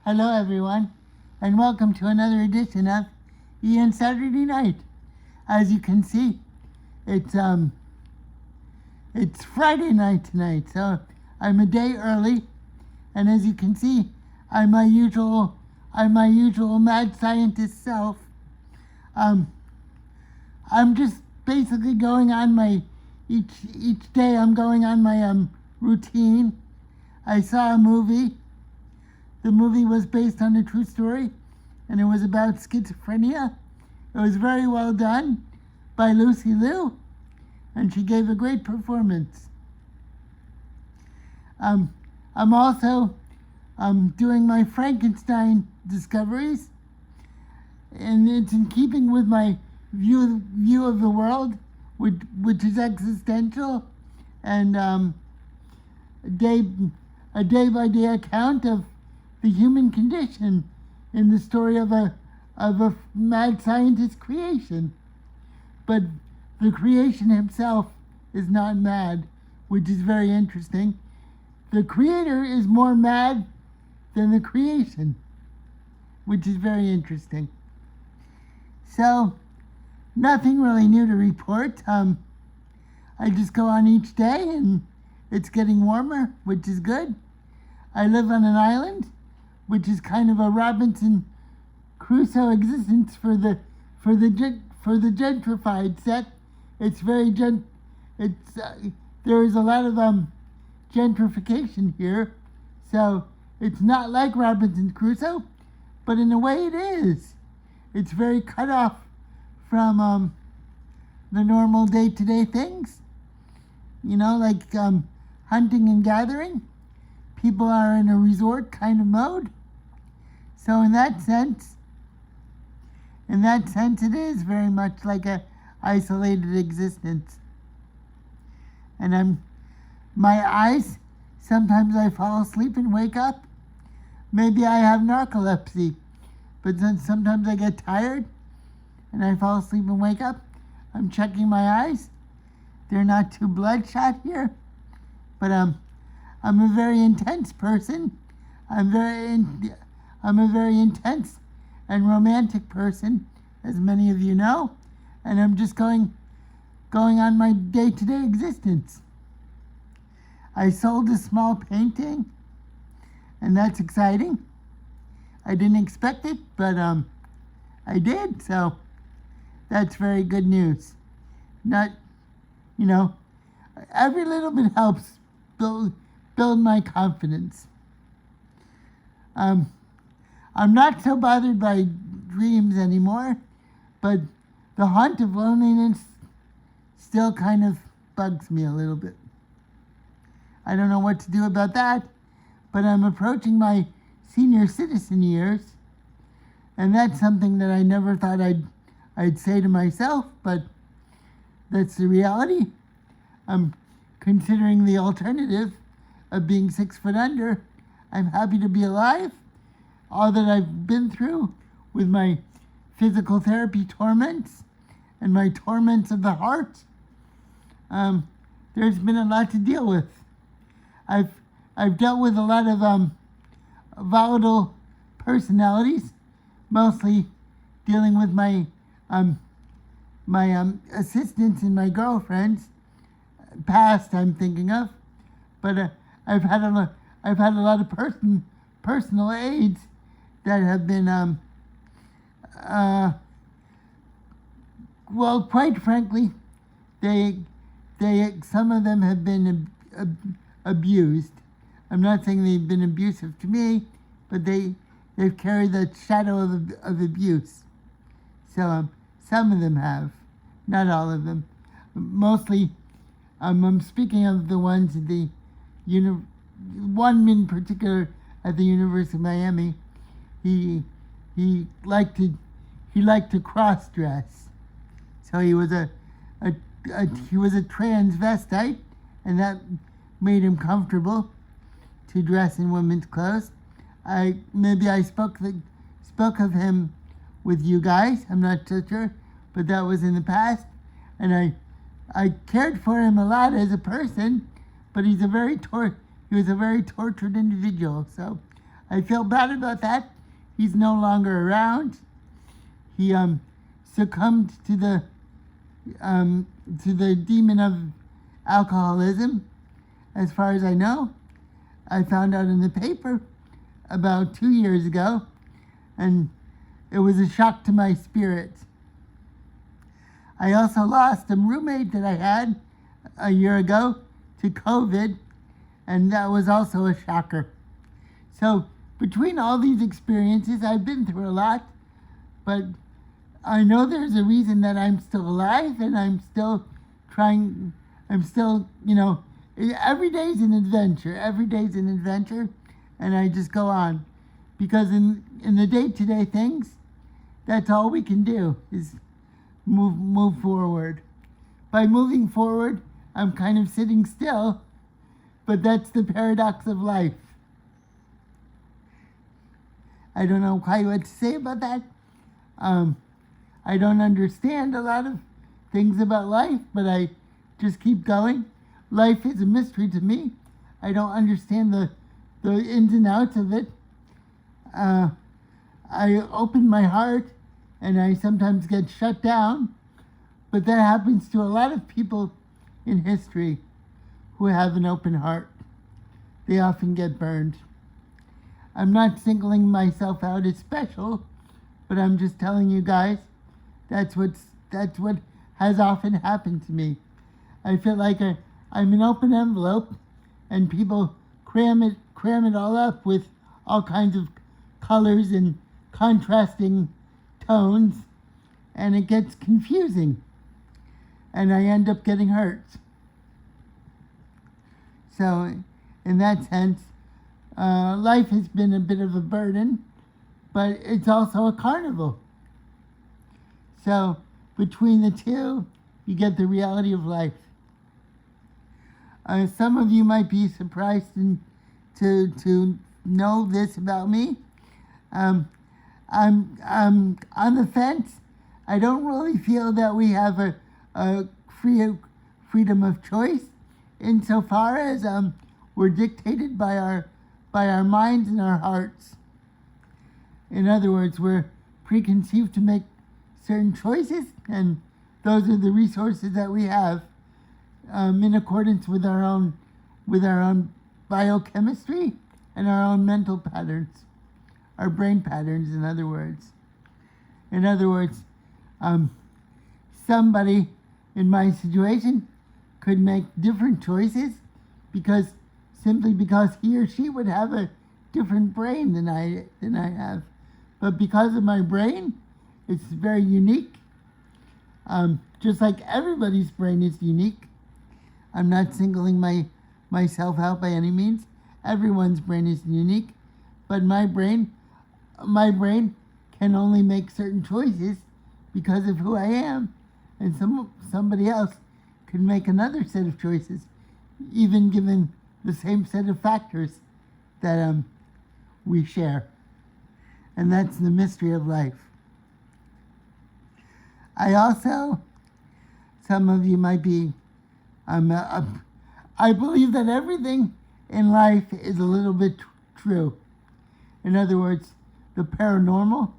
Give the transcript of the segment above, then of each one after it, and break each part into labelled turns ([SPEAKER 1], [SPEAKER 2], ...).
[SPEAKER 1] Hello, everyone, and welcome to another edition of Ian Saturday Night. As you can see, it's Friday night tonight, so I'm a day early, and as you can see, I'm my usual mad scientist self. I'm just basically going on my each day. I'm going on my routine. I saw a movie. The movie was based on a true story, and it was about schizophrenia. It was very well done by Lucy Liu, and she gave a great performance. I'm also doing my Frankenstein discoveries, and it's in keeping with my view of the world, which is existential, and a day-by-day account of the human condition in the story of a mad scientist's creation. But the creation himself is not mad, which is very interesting. The creator is more mad than the creation, which is very interesting. So, nothing really new to report. I just go on each day and it's getting warmer, which is good. I live on an island, which is kind of a Robinson Crusoe existence for the gentrified set. It's very there is a lot of gentrification here, so it's not like Robinson Crusoe, but in a way it is. It's very cut off from the normal day-to-day things, like hunting and gathering. People are in a resort kind of mode. So in that sense, it is very much like a isolated existence. And my eyes, sometimes I fall asleep and wake up. Maybe I have narcolepsy, but then sometimes I get tired and I fall asleep and wake up. I'm checking my eyes. They're not too bloodshot here, but I'm a very intense person. I'm a very intense and romantic person, as many of you know, and I'm just going on my day-to-day existence. I sold a small painting, and that's exciting. I didn't expect it, but I did, so that's very good news. Every little bit helps build my confidence. I'm not so bothered by dreams anymore, but the haunt of loneliness still kind of bugs me a little bit. I don't know what to do about that, but I'm approaching my senior citizen years, and that's something that I never thought I'd say to myself, but that's the reality. I'm considering the alternative of being 6 foot under. I'm happy to be alive. All that I've been through with my physical therapy torments and my torments of the heart, there's been a lot to deal with. I've dealt with a lot of volatile personalities, mostly dealing with my assistants and my girlfriends, past I'm thinking of, but I've had a lot of personal aides that have been, well, quite frankly, some of them have been abused. I'm not saying they've been abusive to me, but they've carried the shadow of abuse. So some of them have, not all of them. Mostly, I'm speaking of the ones at the one in particular at the University of Miami. He liked to cross dress, so he was a transvestite, and that made him comfortable to dress in women's clothes. Maybe I spoke of him with you guys. I'm not so sure, but that was in the past, and I cared for him a lot as a person, but he was a very tortured individual. So I feel bad about that. He's no longer around. He succumbed to the demon of alcoholism, as far as I know. I found out in the paper about 2 years ago, and it was a shock to my spirit. I also lost a roommate that I had a year ago to COVID, and that was also a shocker. So between all these experiences, I've been through a lot, but I know there's a reason that I'm still alive, and I'm still trying, every day's an adventure. Every day's an adventure, and I just go on. Because in the day-to-day things, that's all we can do is move forward. By moving forward, I'm kind of sitting still, but that's the paradox of life. I don't know quite what to say about that. I don't understand a lot of things about life, but I just keep going. Life is a mystery to me. I don't understand the ins and outs of it. I open my heart, and I sometimes get shut down, but that happens to a lot of people in history who have an open heart. They often get burned. I'm not singling myself out as special, but I'm just telling you guys that's what has often happened to me. I feel like I'm an open envelope, and people cram it all up with all kinds of colors and contrasting tones, and it gets confusing, and I end up getting hurt. So in that sense, life has been a bit of a burden, but it's also a carnival. So between the two, you get the reality of life. Some of you might be surprised to know this about me. I'm on the fence. I don't really feel that we have a freedom of choice insofar as we're dictated by our minds and our hearts. In other words, we're preconceived to make certain choices, and those are the resources that we have in accordance with our own biochemistry and our own mental patterns, our brain patterns, in other words. In other words, somebody in my situation could make different choices simply because he or she would have a different brain than I have. But because of my brain, it's very unique. Just like everybody's brain is unique. I'm not singling myself out by any means. Everyone's brain is unique, but my brain can only make certain choices because of who I am, and somebody else could make another set of choices, even given the same set of factors that we share. And that's the mystery of life. I also, some of you might be, I believe that everything in life is a little bit true. In other words, the paranormal,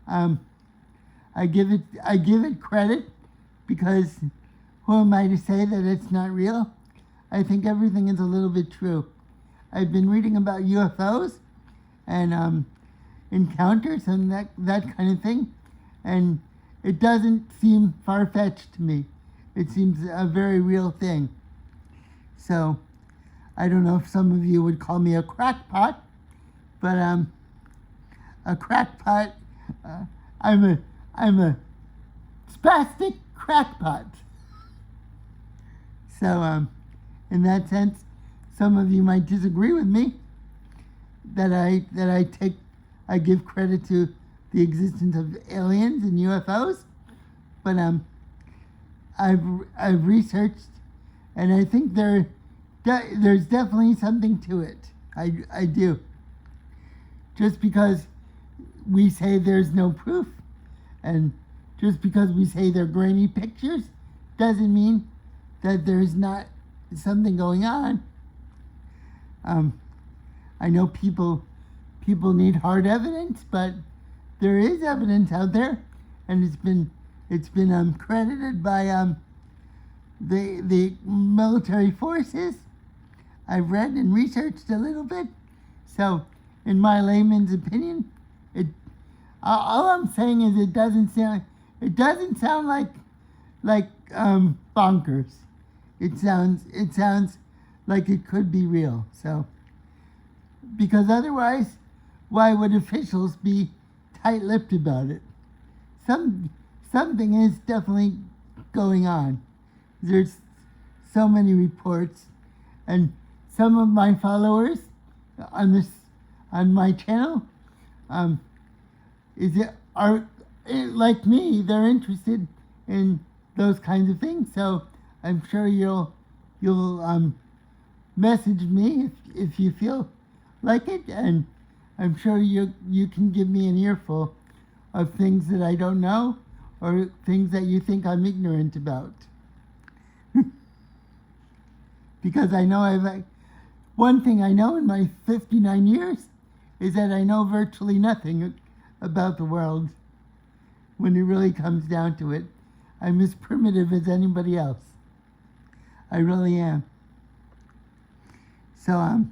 [SPEAKER 1] I give it credit, because who am I to say that it's not real? I think everything is a little bit true. I've been reading about UFOs and encounters and that kind of thing, and it doesn't seem far-fetched to me. It seems a very real thing. So I don't know if some of you would call me a crackpot, but a crackpot, I'm a spastic crackpot. So in that sense, some of you might disagree with me that I give credit to the existence of aliens and UFOs, but I've researched, and I think there's definitely something to it. I do. Just because we say there's no proof, and just because we say they're grainy pictures, doesn't mean that there's not something going on. I know people people need hard evidence, but there is evidence out there, and it's been credited by the military forces. I've read and researched a little bit, so in my layman's opinion, all I'm saying is it doesn't sound like bonkers. It sounds like it could be real. So, because otherwise, why would officials be tight-lipped about it? Something is definitely going on. There's so many reports, and some of my followers on my channel are like me. They're interested in those kinds of things. So I'm sure you'll message me if you feel like it, and I'm sure you can give me an earful of things that I don't know or things that you think I'm ignorant about. Because I know one thing I know in my 59 years is that I know virtually nothing about the world. When it really comes down to it, I'm as primitive as anybody else. I really am. So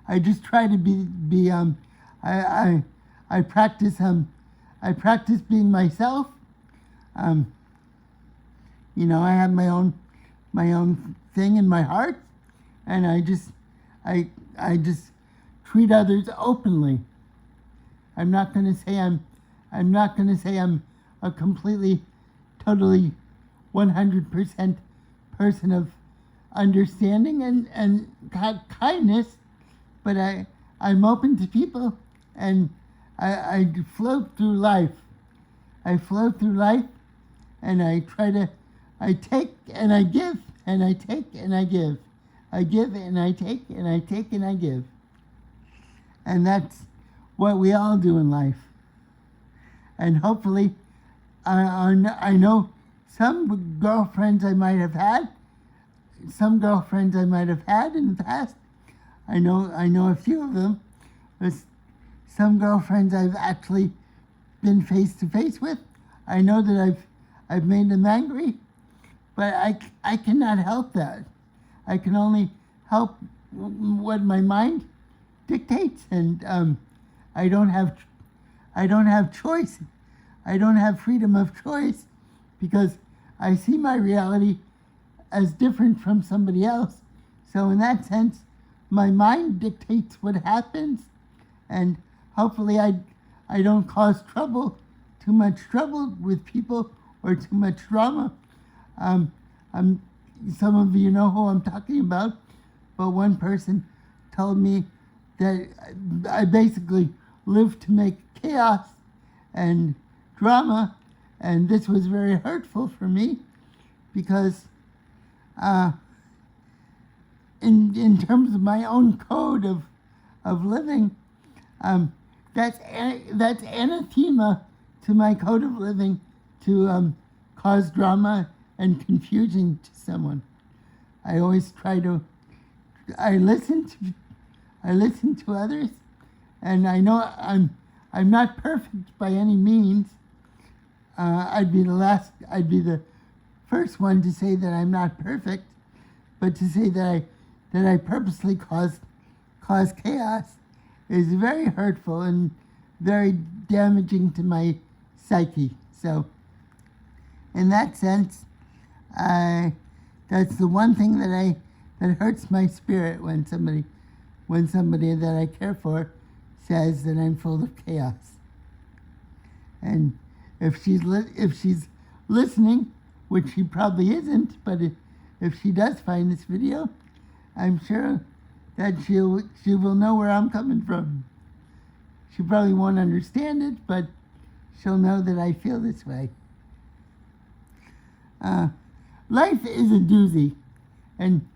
[SPEAKER 1] I just try to be I practice being myself. I have my own thing in my heart, and I just treat others openly. I'm not going to say I'm a completely, totally, 100% person of understanding and kindness, but I'm open to people, and I float through life. I float through life, and I take and I give, and I take and I give. I give and I take and I take and I give. And that's what we all do in life. And hopefully, I know some girlfriends I might have had in the past. I know a few of them. But some girlfriends I've actually been face to face with. I know that I've made them angry, but I cannot help that. I can only help what my mind dictates, and I don't have choice. I don't have freedom of choice, because I see my reality as different from somebody else. So in that sense, my mind dictates what happens, and hopefully I don't cause too much trouble with people, or too much drama. Some of you know who I'm talking about, but one person told me that I basically live to make chaos and drama, and this was very hurtful for me, because in terms of my own code of living, that's anathema to my code of living, to cause drama and confusion to someone. I always I listen to others, and I know I'm not perfect by any means. I'd be the first one to say that I'm not perfect, but to say that I purposely cause chaos is very hurtful and very damaging to my psyche. So, in that sense, that's the one thing that hurts my spirit, when somebody that I care for says that I'm full of chaos. And if she's listening, which she probably isn't, but if she does find this video, I'm sure that she will know where I'm coming from. She probably won't understand it, but she'll know that I feel this way. Life is a doozy, and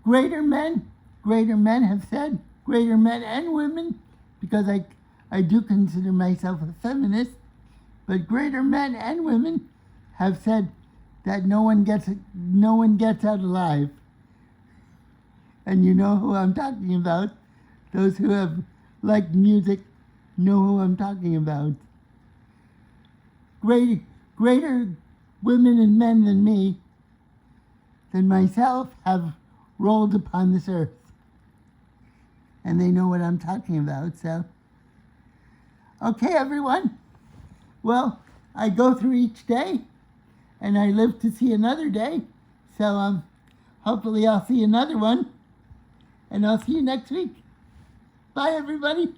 [SPEAKER 1] greater men have said, greater men and women, because I do consider myself a feminist, but greater men and women have said that no one gets out alive. And you know who I'm talking about, those who have like music know who I'm talking about. Greater women and men than myself have rolled upon this earth. And they know what I'm talking about, so. Okay, everyone. Well, I go through each day, and I live to see another day. So, hopefully I'll see another one, and I'll see you next week. Bye, everybody.